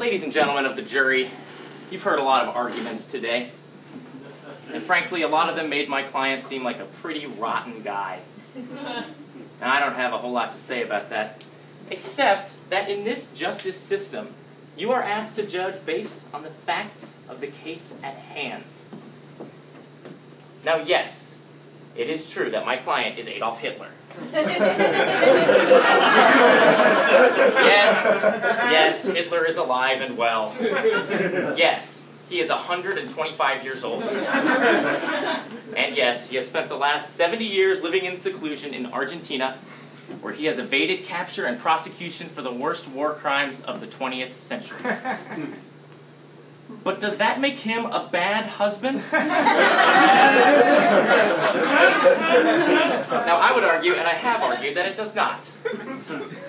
Ladies and gentlemen of the jury, you've heard a lot of arguments today. And frankly, a lot of them made my client seem like a pretty rotten guy. And I don't have a whole lot to say about that, except that in this justice system, you are asked to judge based on the facts of the case at hand. Now, yes, it is true that my client is Adolf Hitler. Yes, Hitler is alive and well. Yes, he is 125 years old. And yes, he has spent the last 70 years living in seclusion in Argentina, where he has evaded capture and prosecution for the worst war crimes of the 20th century. But does that make him a bad husband? Now, I would argue, and I have argued, that it does not.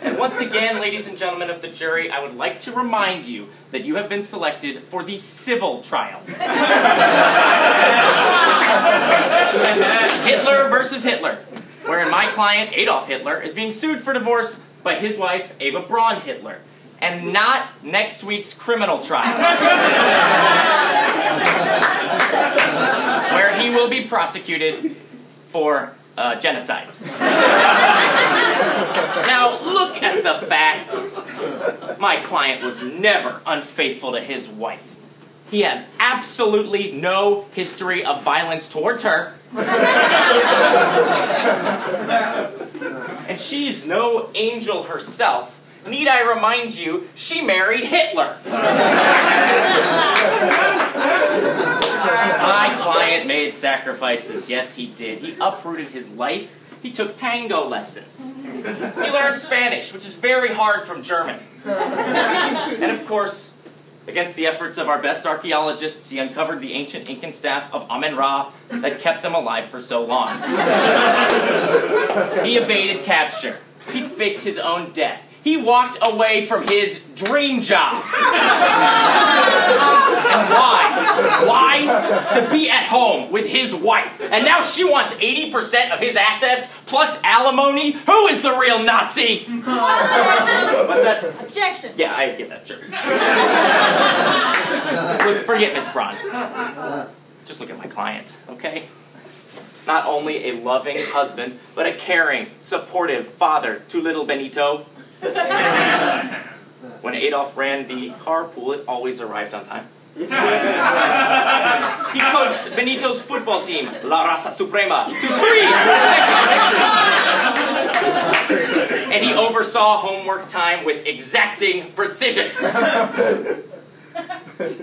And once again, ladies and gentlemen of the jury, I would like to remind you that you have been selected for the civil trial. Hitler versus Hitler, wherein my client, Adolf Hitler, is being sued for divorce by his wife, Eva Braun Hitler. And not next week's criminal trial, where he will be prosecuted for genocide. Now, look at the facts. My client was never unfaithful to his wife. He has absolutely no history of violence towards her. And she's no angel herself. Need I remind you, she married Hitler. My client made sacrifices. Yes, he did. He uprooted his life. He took tango lessons. He learned Spanish, which is very hard from German. And of course, against the efforts of our best archaeologists, he uncovered the ancient Incan staff of Amen-Ra that kept them alive for so long. He evaded capture. He faked his own death. He walked away from his dream job. And why? Why? To be at home with his wife. And now she wants 80% of his assets plus alimony? Who is the real Nazi? Objection. What's that? Objection. Yeah, I get that, sure. Look, forget Miss Braun. Just look at my client, okay? Not only a loving husband, but a caring, supportive father to little Benito. When Adolf ran the carpool, it always arrived on time. He coached Benito's football team, La Raza Suprema, to 3 consecutive victories. And he oversaw homework time with exacting precision.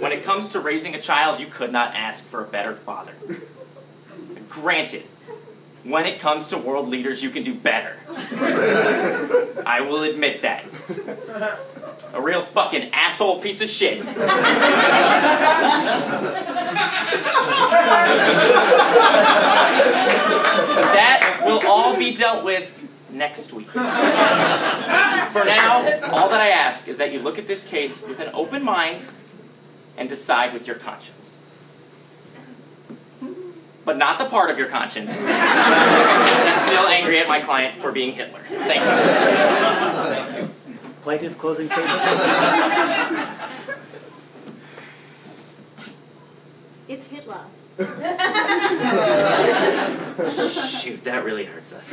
When it comes to raising a child, you could not ask for a better father. Granted, when it comes to world leaders, you can do better. I will admit that. A real fucking asshole piece of shit. But that will all be dealt with next week. For now, all that I ask is that you look at this case with an open mind and decide with your conscience. But not the part of your conscience that's still angry at my client for being Hitler. Thank you. Thank you. Plaintiff, closing statements? It's Hitler. Shoot, that really hurts us.